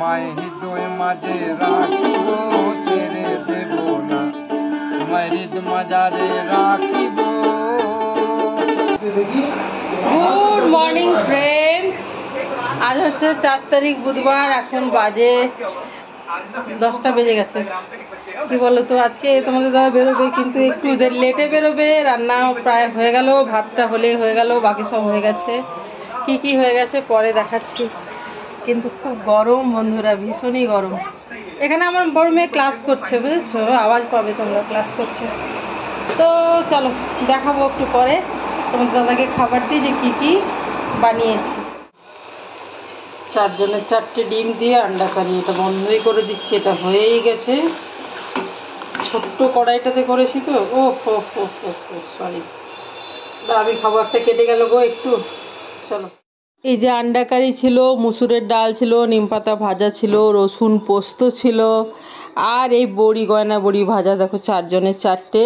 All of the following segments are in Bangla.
তোমায় হৃদয় মাঝে রাখিব, ছেড়ে দেব না, তোমায় হৃদয় মাঝারে রাখিব। গুড মর্নিং ফ্রেন্ডস, আজ হচ্ছে 4 তারিখ বুধবার। এখন বাজে 10টা বেজে গেছে। কি বলতো, আজকে তোমাদের দাদা বেরোবে, কিন্তু একটু লেটে বেরোবে। রান্না প্রায় হয়ে গেল, ভাতটা হলেই হয়ে গেল, বাকি সব হয়ে গেছে। কি কি হয়ে গেছে পরে দেখাচ্ছি। কিন্তু খুব গরম বন্ধুরা, ভীষণই গরম। এখানে আমার বড় মেয়ে ক্লাস করছে, বুঝেছো, আওয়াজ পাবে তোমরা, ক্লাস করছে। তো চলো দেখাবো একটু পরে তোমাদের দাদাকে খাবার দিই যে কি কি বানিয়েছি। 4 জনের 4টে ডিম দিয়ে আন্ডা কারি, এটা বন্ধই করে দিচ্ছি। এটা হয়েই গেছে, ছোট্ট কড়াইটাতে করেছি তো। ও হো হো হো হো, সরি, আমি খাবো। একটা কেটে গেল গো একটু। চলো, এই যে আন্ডা কারি ছিল, মুসুরের ডাল ছিল, নিমপাতা ভাজা ছিল, রসুন পোস্ত ছিল, আর এই বড়ি, গয়না বড়ি ভাজা। দেখো 4 জনের 4টে,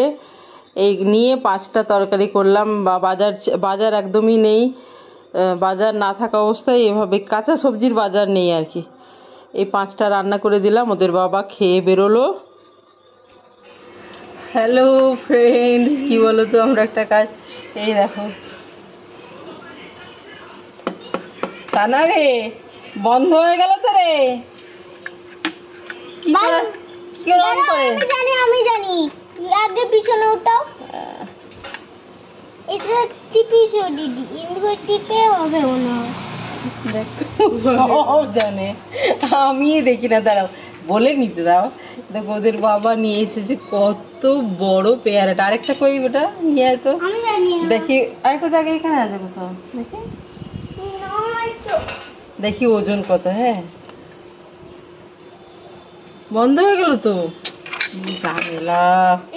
এই নিয়ে 5টা তরকারি করলাম। বাজার একদমই নেই, বাজার না থাকা অবস্থায় এভাবে কাঁচা সবজির বাজার নেই আর কি। এই 5টা রান্না করে দিলাম, ওদের বাবা খেয়ে বেরোলো। হ্যালো ফ্রেন্ডস, কি বলো তো, আমরা একটা কাজ, এই দেখো সানা রে, বন্ধ হয়ে গেল তো রে। কি করে আমি জানি আগে পিছনে উঠাও, এটা টিপিছো দিদি, এমনি টিপে হবে মনে হয়। দেখো জানে, আমি দেখি না, দাঁড়াও বলে নিতে দাও। দেখো ওদের বাবা নিয়ে এসেছে কত বড় পেয়ারাটা। আরেকটা কই, ওটা নিয়ে আয় তো দেখি। আরেকটা দেখে এখানে আছে কোথাও, দেখি দেখি ওজন কত। হ্যাঁ, বন্ধ হয়ে গেল তো, ঝামেলা।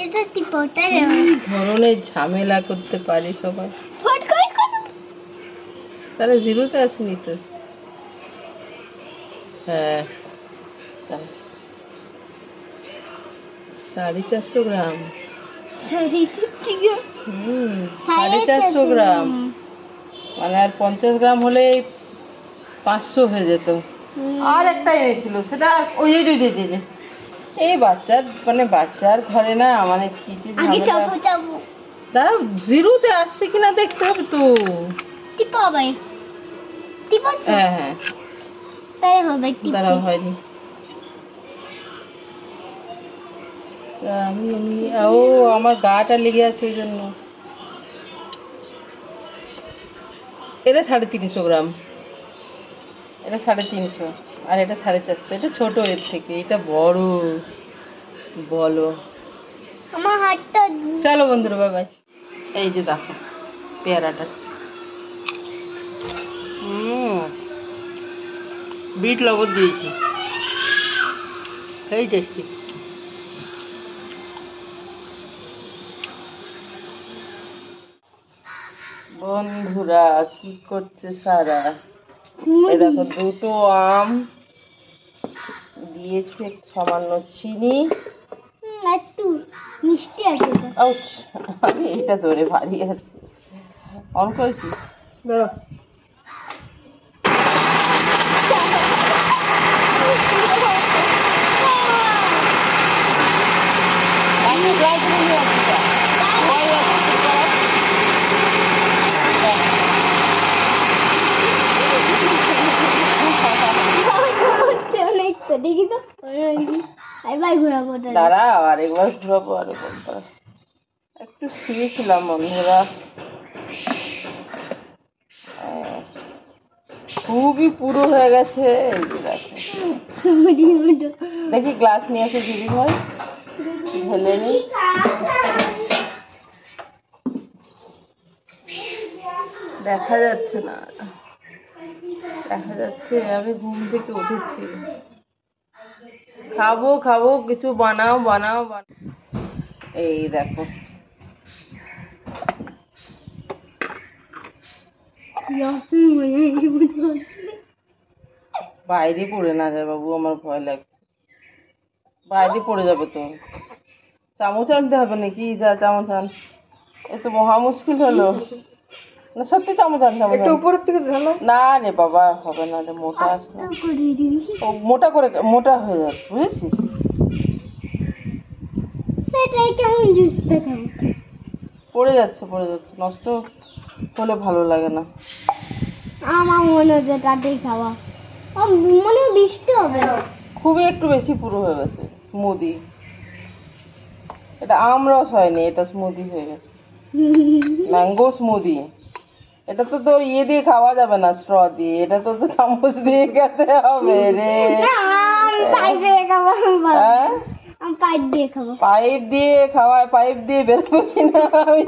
এটা টিপোটা কি ধরনের ঝামেলা করতে পারি সবাই। ফট করে তারা জিরোতে আসেনি তো। হ্যাঁ, 450 গ্রাম। 450 গ্রাম মানে, আর 50 গ্রাম হলে 500 হয়ে যেত। আর একটা এনেছিল, সেটা ওই যে এই বাচ্চার, মানে বাচ্চার ঘরে না, মানে কি কি ঝামেলা। দাঁড়াও, জিরোতে আসছে কিনা দেখতে হবে তো। হ্যাঁ হ্যাঁ, তাই হবে। দাঁড়াও, হয়নি। ও আমার গাটা লেগে আছে ওই জন্য। এটা 350 গ্রাম, এটা 350, আর এটা 450। এটা ছোট এর থেকে, এটা বড়। বলো, আমার হাতটা। চলো বন্ধুরা, বাই বাই। এই যে দেখো পেয়ারাটা, বিট লবণ দিয়েছি, এই টেস্টি। বন্ধুরা কি করছে সারা, এই দেখো 2টো আম দিয়েছে, সামান্য চিনি, একটু মিষ্টি আছে। আউচ, আমি এটা ধরে ভারী আছে, অন করেছি, ধরো। দেখি তো, এবার ঘুরাবো। দাঁড়াও, আরেকবার ঘুরাবো, আরেকবার। একটু শুয়েছিলাম বন্ধুরা, খুবই পুরো হয়ে গেছে। এই যে দেখো, দেখি গ্লাস নিয়ে আসে দিদি ভাই, ঢেলে নি। দেখা যাচ্ছে না, দেখা যাচ্ছে আমি ঘুম থেকে উঠেছি। খাবো খাবো, কিছু বানাও বানাও। এই দেখো, বাইরে পড়ে না যায় বাবু, আমার ভয় লাগছে, বাইরে পড়ে যাবে তো। চামচ আনতে হবে নাকি? যা চামচ আন, এ তো মহা মুশকিল হলো। না সত্যি চামচ আন, চামচ একটু আন। উপরের থেকে ঢালো। না রে বাবা, হবে না রে, মোটা আছে না। আস্তে করে দিবি। ও মোটা করে, মোটা হয়ে যাচ্ছে বুঝেছিস। এটাই কেমন জুসটা খাবো। পড়ে যাচ্ছে, পড়ে যাচ্ছে, নষ্ট হলে ভালো লাগে না। আমার মনে হচ্ছে তাতেই খাওয়া। মনে হয় বৃষ্টি হবে। খুবই একটু বেশি পুরো হয়ে গেছে স্মুদি। এটা আমরস হয়নি, এটা স্মুদি হয়ে গেছে, ম্যাঙ্গো স্মুদি। এটা তো তোর ইয়ে দিয়ে খাওয়া যাবে না, স্ট্র দিয়ে, এটা তো তো চামচ দিয়ে খেতে হবে রে। না, আমি পাইপ দিয়ে খাবো। হ্যাঁ, আমি পাইপ দিয়ে খাবো। পাইপ দিয়ে খাওয়ায়, পাইপ দিয়ে বেরোবে কিনা আমি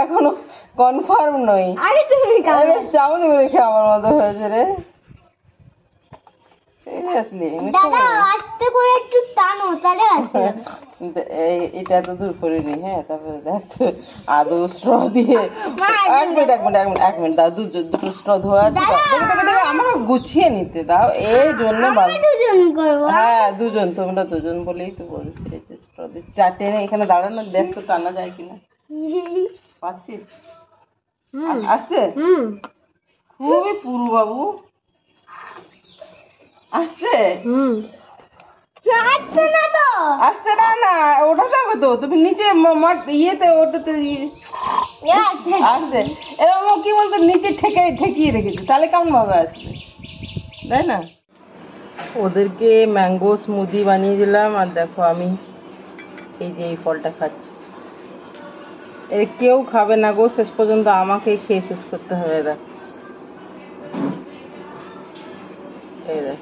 এখনো কনফার্ম নই। আরে তুমি খাও। আরে চামচ করে খেয়ে আমার মতো হয়েছে রে, সিরিয়াসলি। দাদা আস্তে করে একটু টানো তাহলে আসবে। এটা তো দূর করে নি। হ্যাঁ, তারপরে দেখ তো আদৌ স্ট্র দিয়ে। এক মিনিট, এক মিনিট, এক মিনিট, এক মিনিট দাও, দুটো স্ট্র ধোয়া আছে। দেখে দেখে দেখে আমার গুছিয়ে নিতে দাও, এই জন্য আমরা দুজন করবো। হ্যাঁ দুজন, তোমরা দুজন বলেই তো বলছি। এই যে স্ট্র দিয়ে টেনে এখানে দাঁড়ানো, দেখ তো টানা যায় কিনা। পাচ্ছিস? আসছে? খুবই পুরু বাবু, আসছে? আসছে না তো। আসছে না, না ওটা যাবে তো, তুমি নিচে ইয়েতে ওটাতে আসছে। আসছে। এরকম কি বলতো, নিচে ঠেকিয়ে রেখেছি, তাহলে কেমন ভাবে আসবে, তাই না? ওদেরকে ম্যাঙ্গো স্মুদি বানিয়ে দিলাম, আর দেখো আমি এই যে এই ফলটা খাচ্ছি। এর কেউ খাবে না গো, শেষ পর্যন্ত আমাকেই খেয়ে শেষ করতে হবে। দেখ এই দেখ,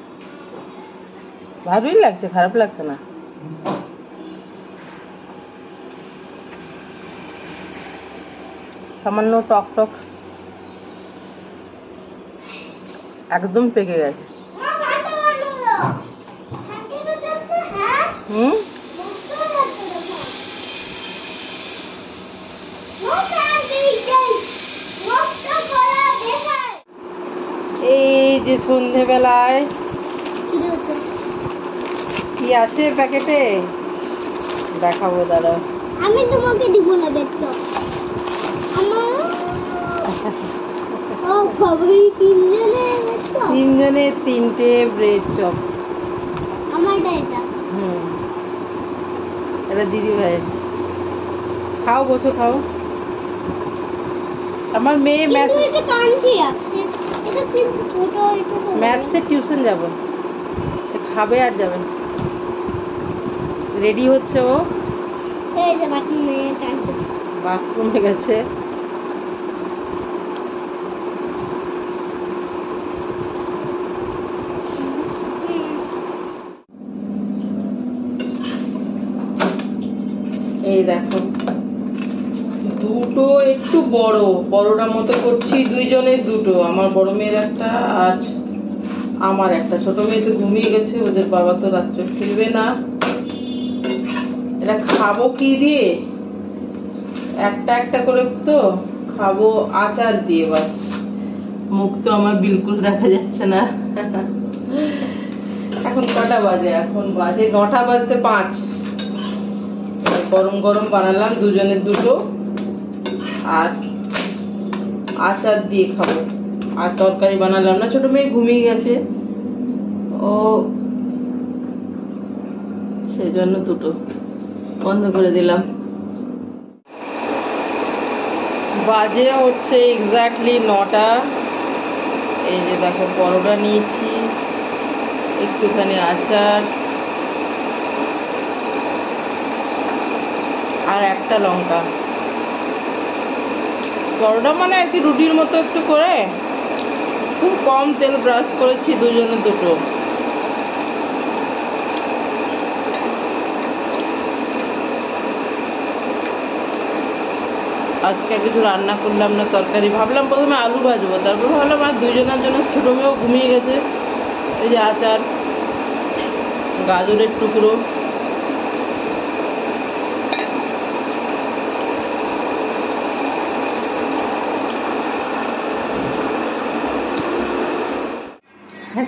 ভালোই লাগছে, খারাপ লাগছে না। সামান্য টক টক, একদম পেকে গেছে। হুম, এই যে সন্ধেবেলায় কি আছে প্যাকেটে দেখাবো, দাঁড়া। আমি তোমাকে দিব না বেচো আমার। ও বাবা, এই তিনজনে বেচো। তিনজনে তিনটে ব্রেড চপ। আমার এটা। এটা দিদি ভাই, খাও, বসো খাও। আমার মেয়ে ম্যাথ, কিন্তু এটা কাঞ্চি আছে। এটা কিন্তু ছোট, এটা তো ম্যাথসে টিউশন যাবে, খাবে আর যাবে। রেডি হচ্ছে ও, এই যে বাথরুমে চান করছে। বাথরুমে গেছে। এই দেখো, দুটো একটু বড়, বড়টা মতো করছি, দুইজনের দুটো, আমার বড় মেয়ের একটা আর আমার একটা। ছোট মেয়ে তো ঘুমিয়ে গেছে, ওদের বাবা তো রাত্রে ফিরবে না। এটা খাবো কি দিয়ে, একটা একটা করে তো খাবো আচার দিয়ে, বাস। মুখ তো আমার বিলকুল দেখা যাচ্ছে না। এখন কটা বাজে? এখন বাজে 9টা বাজতে 5। গরম গরম বানালাম দুজনের দুটো, আর আচার দিয়ে খাবো। আর তরকারি বানালাম না, ছোট মেয়ে ঘুমিয়ে গেছে, ও সেজন্য দুটো বন্ধ করে দিলাম। বাজে হচ্ছে এক্স্যাক্টলি 9টা। এই যে দেখো, পরোটা নিয়েছি, একটুখানি আচার, আর একটা লঙ্কা। পরোটা মানে আর কি রুটির মতো একটু করে, খুব কম তেল ব্রাশ করেছি, দুজনের দুটো। আজকে কিছু রান্না করলাম না, তরকারি ভাবলাম প্রথমে আলু ভাজবো, তারপর ভাবলাম আর দুইজনের জন্য, ছোটো মেয়েও ঘুমিয়ে গেছে। এই যে আচার, গাজরের টুকরো,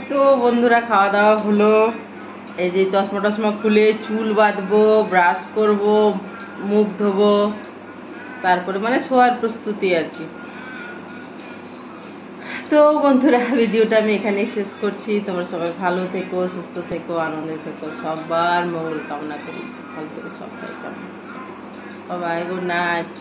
তো বন্ধুরা খাওয়া দাওয়া হলো। এই যে চশমা টশমা খুলে চুল বাঁধবো, ব্রাশ করব, মুখ ধোবো, তারপরে মানে শোয়ার প্রস্তুতি আর কি। তো বন্ধুরা, ভিডিওটা আমি এখানেই শেষ করছি। তোমরা সবাই ভালো থেকো, সুস্থ থেকো, আনন্দে থেকো, সবার মঙ্গল কামনা করি। ভালো থেকো সবাই, বাই, গুড নাইট।